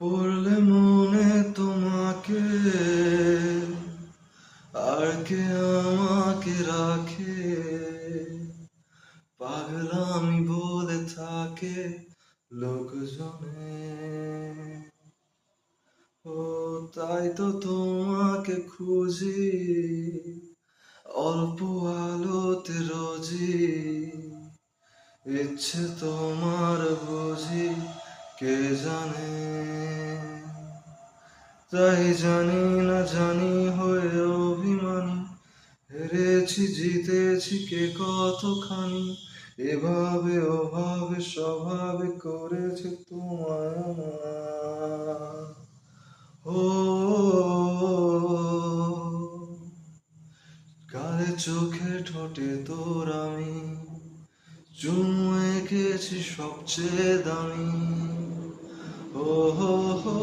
পড়লে মনে তোমাকে, আর কে আমাকে রাখে, পাগলামি বলে থাকে লোকজনে। ও তাই তো তোমাকে খুঁজি, অল্প আলোতে রোজি, ইচ্ছে তোমার বুঝি কে জানে। তাই জানি না জানি হয়ে অভিমানী, হেরেছি জিতেছি কে কতখানি, এভাবে ওভাবে স্বভাবে করেছে তোমায় আমার। ও কালে চোখে ঠোঁটে তোর আমি চুমু এঁকেছি সবচেয়ে দামি। ও হো হো